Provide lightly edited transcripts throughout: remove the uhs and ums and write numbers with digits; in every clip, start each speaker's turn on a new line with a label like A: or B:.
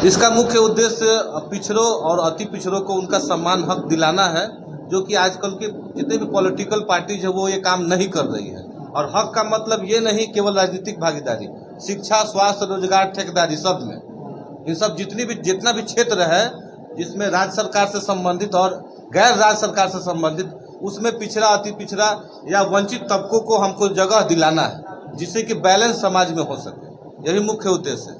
A: इसका मुख्य उद्देश्य पिछड़ों और अति पिछड़ों को उनका सम्मान हक दिलाना है, जो कि आजकल के जितने भी पॉलिटिकल पार्टीज है वो ये काम नहीं कर रही है। और हक का मतलब ये नहीं केवल राजनीतिक भागीदारी, शिक्षा, स्वास्थ्य, रोजगार, ठेकेदारी, सब में इन सब जितना भी क्षेत्र है जिसमें राज्य सरकार से संबंधित और गैर राज्य सरकार से संबंधित, उसमें पिछड़ा, अति पिछड़ा या वंचित तबकों को हमको जगह दिलाना है, जिससे कि बैलेंस समाज में हो सके। यही मुख्य उद्देश्य है।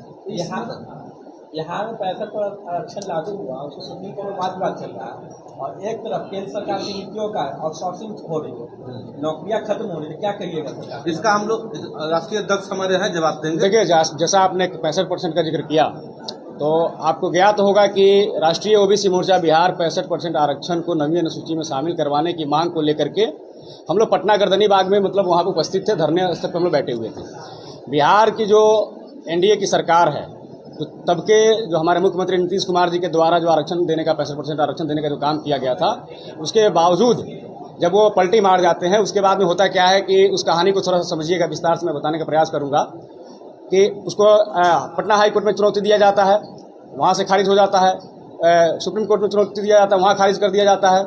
B: यहाँ में 65 पर आरक्षण लागू हुआ, उसको सुप्रीम कोर्ट में बात चल रहा है, और एक तरफ केंद्र सरकार की नीतियों का आउटसोर्सिंग हो रही है, नौकरियां खत्म हो रही है, क्या करिएगा सरकार? इसका हम लोग
A: राष्ट्रीय अध्यक्ष हमारे हैं, जवाब देंगे।
C: देखिए, जैसा आपने 65% का जिक्र किया, तो आपको ज्ञात होगा कि राष्ट्रीय ओबीसी मोर्चा बिहार 65% आरक्षण को नवीन अनुसूची में शामिल करवाने की मांग को लेकर के हम लोग पटना गर्दनी बाग में वहाँ पर उपस्थित थे, धरने स्थल पर हम लोग बैठे हुए थे। बिहार की जो एनडीए की सरकार है, तो तब के जो हमारे मुख्यमंत्री नीतीश कुमार जी के द्वारा जो आरक्षण देने का 65% आरक्षण देने का जो काम किया गया था, उसके बावजूद जब वो पलटी मार जाते हैं, उसके बाद में होता क्या है कि उस कहानी को थोड़ा सा समझिएगा, विस्तार से मैं बताने का प्रयास करूंगा कि उसको पटना हाई कोर्ट में चुनौती दिया जाता है, वहाँ से खारिज हो जाता है, सुप्रीम कोर्ट में चुनौती दिया जाता है, वहाँ खारिज कर दिया जाता है,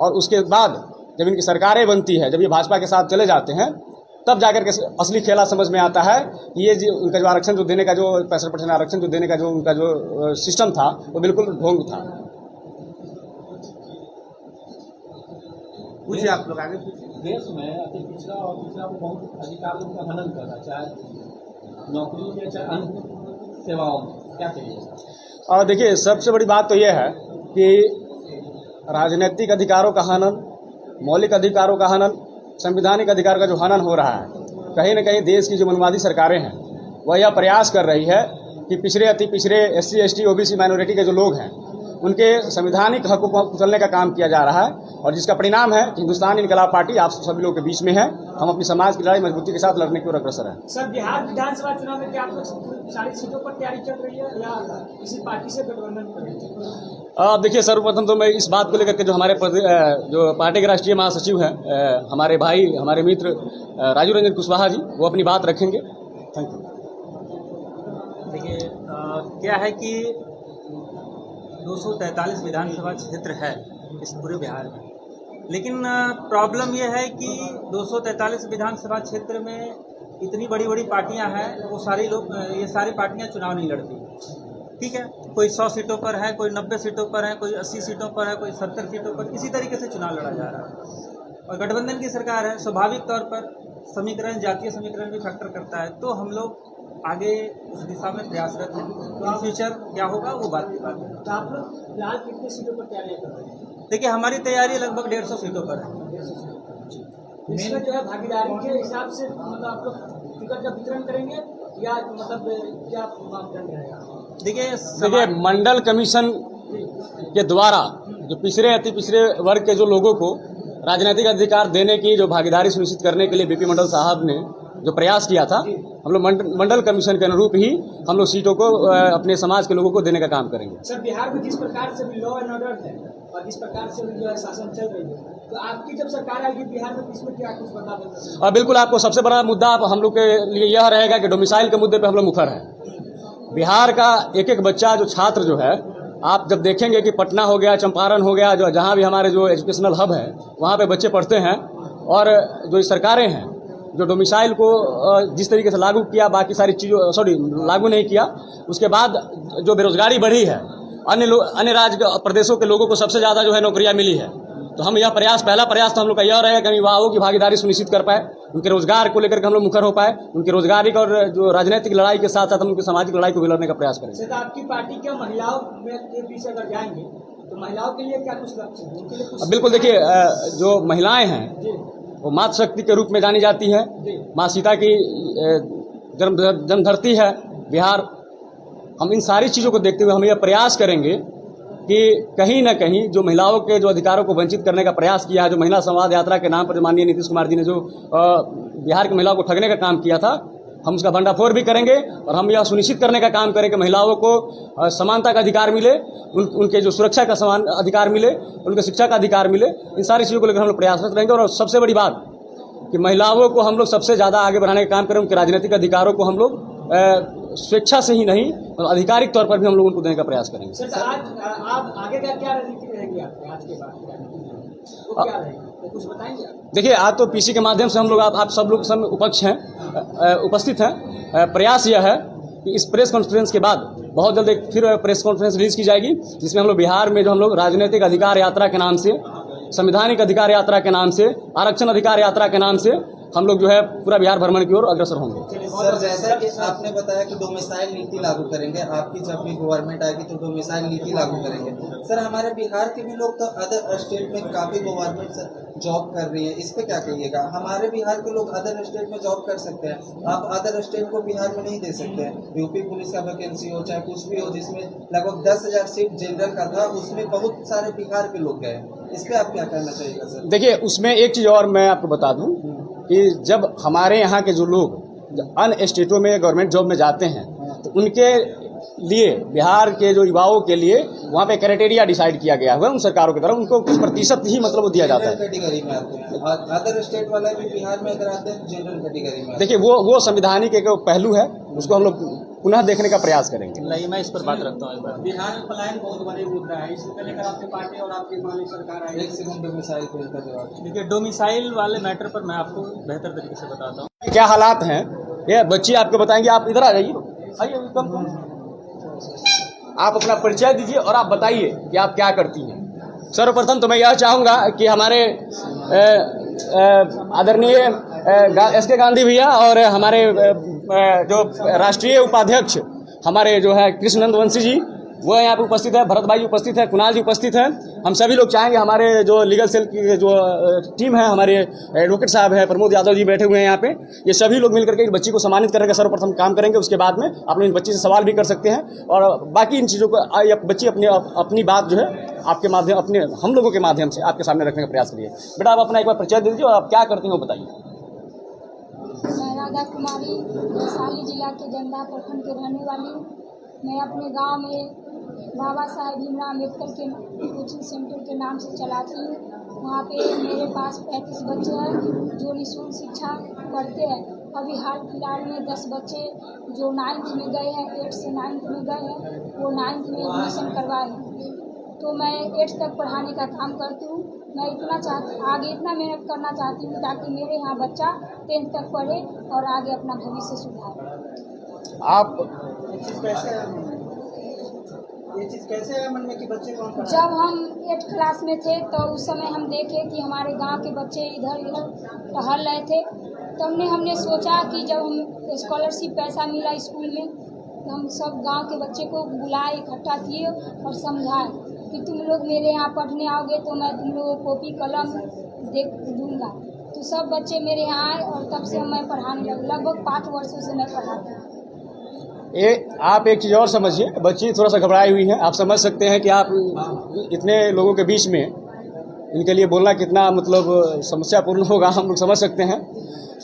C: और उसके बाद जब इनकी सरकारें बनती है, जब ये भाजपा के साथ चले जाते हैं, तब जाकर के असली खेला समझ में आता है कि ये उनका जो आरक्षण जो देने का जो 65% आरक्षण जो देने का जो उनका जो सिस्टम था वो बिल्कुल ढोंग था।
A: पूछिए आप लोग आगे।
B: देश में अति पिछड़ा और पिछड़ा को बहुत अधिकार का हनन कर रहा है, चाहे नौकरी में चाहे अन्य सेवाओं में, क्या करिए?
C: और देखिए, सबसे बड़ी बात तो ये है कि राजनीतिक अधिकारों का हनन, मौलिक अधिकारों का हनन, संवैधानिक अधिकार का जो हनन हो रहा है, कहीं न कहीं देश की जो मनवादी सरकारें हैं वह यह प्रयास कर रही है कि पिछड़े, अति पिछड़े, SC, ST, OBC माइनॉरिटी के जो लोग हैं उनके संवैधानिक हकों को कुचलने का काम किया जा रहा है, और जिसका परिणाम है कि हिंदुस्तान इनकलाब पार्टी आप सभी लोगों के बीच में है। हम अपनी समाज की लड़ाई मजबूती के साथ लड़ने की ओर अग्रसर है।
B: सर, बिहार विधानसभा चुनाव में क्या आप लोग सारी सीटों पर तैयारी चल रही है या किसी पार्टी से गठबंधन कर रही है?
C: देखिए, सर्वप्रथम तो मैं इस बात को लेकर के जो हमारे जो पार्टी के राष्ट्रीय महासचिव हैं, हमारे भाई, हमारे मित्र राजू रंजन कुशवाहा जी, वो अपनी बात रखेंगे। Thank you.
D: देखिए, क्या है कि 243 विधानसभा क्षेत्र है इस पूरे बिहार में, लेकिन प्रॉब्लम यह है कि 243 विधानसभा क्षेत्र में इतनी बड़ी बड़ी पार्टियां हैं, वो सारी लोग, ये सारी पार्टियां चुनाव नहीं लड़ती। ठीक है, कोई 100 सीटों पर है, कोई 90 सीटों पर है, कोई 80 सीटों पर है, कोई 70 सीटों पर, इसी तरीके से चुनाव लड़ा जा रहा है। और गठबंधन की सरकार है, स्वाभाविक तौर पर समीकरण, जातीय समीकरण भी फैक्टर करता है, तो हम लोग आगे उस दिशा में प्रयासरत हैं। इन फ्यूचर क्या होगा वो बात की बात है।
B: तो आप लोग फिलहाल कितनी सीटों पर तैयारी कर रहे हैं?
D: देखिए, हमारी तैयारी लगभग 150 सीटों पर है।
B: इसमें जो है भागीदारी के हिसाब से मतलब आप लोग टिकट का वितरण करेंगे या मतलब क्या मापदंड रहेगा?
C: देखिए, मंडल कमीशन के द्वारा जो पिछड़े, अति पिछड़े वर्ग के जो लोगों को राजनीतिक अधिकार देने की जो भागीदारी सुनिश्चित करने के लिए BP मंडल साहब ने जो प्रयास किया था, हम लोग मंडल कमीशन के अनुरूप ही हम लोग सीटों को अपने समाज के लोगों को देने का काम करेंगे।
B: सर, बिहार में जिस प्रकार से भी लॉ एंड ऑर्डर है और जिस प्रकार से भी जो है शासन चल रही है, तो आपकी जब सरकार आएगी बिहार में, इसमें क्या कुछ बता देंगे?
C: बिल्कुल, आपको सबसे बड़ा मुद्दा हम लोग के लिए यह रहेगा कि डोमिसाइल के मुद्दे पर हम लोग मुखर हैं। बिहार का एक एक बच्चा, जो छात्र जो है, आप जब देखेंगे कि पटना हो गया, चंपारण हो गया, जो जहाँ भी हमारे जो एजुकेशनल हब है वहाँ पे बच्चे पढ़ते हैं, और जो सरकारें हैं जो डोमिसाइल को जिस तरीके से लागू किया, बाकी सारी चीज़ों लागू नहीं किया, उसके बाद जो बेरोजगारी बढ़ी है, अन्य राज्य प्रदेशों के लोगों को सबसे ज़्यादा जो है नौकरियाँ मिली है। तो हम यह पहला प्रयास तो हम लोग का यह रहेगा कि हम युवाओं की भागीदारी सुनिश्चित कर पाए, उनके रोजगार को लेकर के हम लोग मुखर हो पाए, उनके रोजगारिक और जो राजनीतिक लड़ाई के साथ साथ हम उनकी सामाजिक लड़ाई को भी लड़ने का प्रयास करेंगे।
B: तो आपकी पार्टी क्या महिलाओं के पीछे अगर जाएंगे तो महिलाओं के लिए क्या कुछ लक्ष्य है? उनके लिए कुछ?
C: बिल्कुल, देखिए, जो महिलाएं हैं वो मातृशक्ति के रूप में जानी जाती है। माँ सीता की जन्म धरती है बिहार। हम इन सारी चीज़ों को देखते हुए हम यह प्रयास करेंगे कि कहीं न कहीं जो महिलाओं के जो अधिकारों को वंचित करने का प्रयास किया है, जो महिला संवाद यात्रा के नाम पर जो माननीय नीतीश कुमार जी ने जो बिहार की महिलाओं को ठगने का काम किया था, हम उसका भंडाफोड़ भी करेंगे, और हम यह सुनिश्चित करने का काम करें कि महिलाओं को समानता का अधिकार मिले, उनके जो सुरक्षा का समान अधिकार मिले, उनके शिक्षा का अधिकार मिले। इन सारी चीज़ों को लेकर हम लोग प्रयासरत रहेंगे। और सबसे बड़ी बात कि महिलाओं को हम लोग सबसे ज़्यादा आगे बढ़ाने का काम करें, उनके राजनीतिक अधिकारों को हम लोग स्वेच्छा से ही नहीं और आधिकारिक तौर पर भी हम लोग उनको देने का प्रयास करेंगे।
B: सर आज आप आगे का क्या रणनीति रहेगी आपकी आज के बाद वो क्या रहेगी तो कुछ बताएंगे आप?
C: देखिए, आज तो पीसी के माध्यम से हम लोग आप सब लोग सब उपस्थित हैं। प्रयास यह है कि इस प्रेस कॉन्फ्रेंस के बाद बहुत जल्द एक फिर प्रेस कॉन्फ्रेंस रिलीज की जाएगी, जिसमें हम लोग बिहार में जो हम लोग राजनीतिक अधिकार यात्रा के नाम से, संवैधानिक अधिकार यात्रा के नाम से, आरक्षण अधिकार यात्रा के नाम से हम लोग जो है पूरा बिहार भ्रमण की ओर अग्रसर होंगे।
E: सर, जैसा कि आपने बताया कि डोमिसाइल नीति लागू करेंगे, आपकी जब भी गवर्नमेंट आएगी तो डोमिसाइल नीति लागू करेंगे। सर, हमारे बिहार के भी लोग तो अदर स्टेट में काफी गवर्नमेंट जॉब कर रही है, इस पे क्या कहिएगा? हमारे बिहार के लोग अदर स्टेट में जॉब कर सकते हैं, आप अदर स्टेट को बिहार में नहीं दे सकते हैं। यूपी पुलिस का वैकेंसी हो चाहे कुछ भी हो, जिसमें लगभग 10,000 सीट जनरल का था, उसमें बहुत सारे बिहार के लोग गए। इस पे आप क्या कहना चाहिएगा सर?
C: देखिए, उसमें एक चीज़ और मैं आपको बता दूं कि जब हमारे यहाँ के जो लोग अन्य स्टेटों में गवर्नमेंट जॉब में जाते हैं तो उनके लिए बिहार के जो युवाओं के लिए वहाँ पे क्राइटेरिया डिसाइड किया गया हुआ है उन सरकारों की तरफ, उनको कुछ प्रतिशत ही मतलब वो दिया जाता है।
E: कैटेगरी में आते हैं, अदर स्टेट वाले भी बिहार में अगर आते हैं जनरल कैटेगरी में।
C: देखिए, वो संविधानिक एक पहलू है, उसको हम लोग पुनः देखने का प्रयास करेंगे।
D: नहीं, मैं इस पर बात रखता हूँ।
B: बिहार में पलायन बहुत बड़े मुद्दा है, इसको लेकर आपकी पार्टी और आपकी माननीय सरकार आई।
E: एक सेकंड डोमिसाइल को इसका जवाब।
D: देखिए, डोमिसाइल वाले मैटर पर मैं आपको बेहतर तरीके से बताता हूँ।
C: क्या हालात हैं ये बच्ची आपको बताएंगे। आप इधर आ जाइए, आइए एकदम, आप अपना परिचय दीजिए और आप बताइए कि आप क्या करती हैं। सर्वप्रथम तो मैं यह चाहूँगा कि हमारे आदरणीय एस.के. गांधी भैया और हमारे जो राष्ट्रीय उपाध्यक्ष हमारे जो है कृष्णनंद वंशी जी, वो यहाँ पे उपस्थित है, भरत भाई उपस्थित है, कुणाल जी उपस्थित हैं। हम सभी लोग चाहेंगे, हमारे जो लीगल सेल की जो टीम है, हमारे एडवोकेट साहब हैं, प्रमोद यादव जी बैठे हुए हैं यहाँ पे, ये सभी लोग मिलकर के इस बच्ची को सम्मानित करने का सर्वप्रथम काम करेंगे। उसके बाद में आप लोग इस बच्ची से सवाल भी कर सकते हैं और बाकी इन चीज़ों को बच्ची अपनी बात जो है आपके माध्यम हम लोगों के माध्यम से आपके सामने रखने का प्रयास करिए। बेटा, आप अपना एक बार परिचय दे दीजिए और आप क्या करती हैं वो बताइए।
F: मैं राधा कुमारी वैशाली जिला के जंदा प्रखंड के रहने वाली हूँ। मैं अपने गांव में बाबा साहेब भीमराव अम्बेडकर के कोचिंग सेंटर के नाम से चलाती हूँ। वहाँ पे मेरे पास 35 बच्चे हैं जो निःशुल्क शिक्षा पढ़ते हैं। अभी हाल फिलहाल में 10 बच्चे जो 9th में गए हैं, 8 से 9th में गए हैं, वो 9th में एडमिशन करवाए हैं। तो मैं 8th तक पढ़ाने का काम करती हूँ। मैं आगे इतना मेहनत करना चाहती हूँ ताकि मेरे यहाँ बच्चा 10th तक पढ़े और आगे अपना भविष्य सुधारे।
C: आप
B: ये चीज़ कैसे है मन में कि बच्चे कौन पढ़ा?
F: जब हम 8th क्लास में थे तो उस समय हम देखे कि हमारे गांव के बच्चे इधर उधर टहल रहे थे, तो हमने सोचा कि जब हम स्कॉलरशिप पैसा मिला स्कूल में तो हम सब गांव के बच्चे को बुलाए, इकट्ठा किए और समझाए कि तुम लोग मेरे यहाँ पढ़ने आओगे तो मैं तुम लोगों को कॉपी कलम दे दूँगा। तो सब बच्चे मेरे यहाँ आए और तब से मैं पढ़ाने लगी। लगभग 5 वर्षों से मैं पढ़ाती हूँ।
C: आप एक चीज़ और समझिए, बच्ची थोड़ा सा घबराई हुई है। आप समझ सकते हैं कि आप इतने लोगों के बीच में इनके लिए बोलना कितना मतलब समस्यापूर्ण होगा, हम लोग समझ सकते हैं।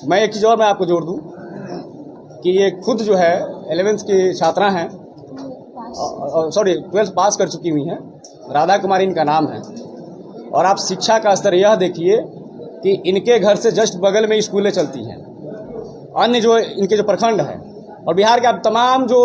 C: मैं एक चीज़ और मैं आपको जोड़ दूं कि ये खुद जो है 11th की छात्रा हैं, 12th पास कर चुकी हुई हैं। राधा कुमारी इनका नाम है। और आप शिक्षा का स्तर यह देखिए कि इनके घर से जस्ट बगल में स्कूलें चलती हैं। अन्य जो इनके जो प्रखंड है और बिहार के आप तमाम जो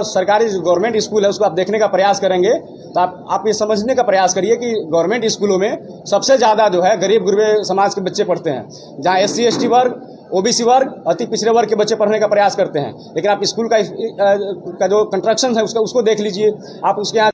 C: सरकारी गवर्नमेंट स्कूल है उसको आप देखने का प्रयास करेंगे तो आप ये समझने का प्रयास करिए कि गवर्नमेंट स्कूलों में सबसे ज़्यादा जो है गरीब गुरबे समाज के बच्चे पढ़ते हैं। जहाँ SC ST वर्ग, OBC वर्ग, अति पिछड़े वर्ग के बच्चे पढ़ने का प्रयास करते हैं। लेकिन आप स्कूल का जो कंस्ट्रक्शन है उसको देख लीजिए, आप उसके यहाँ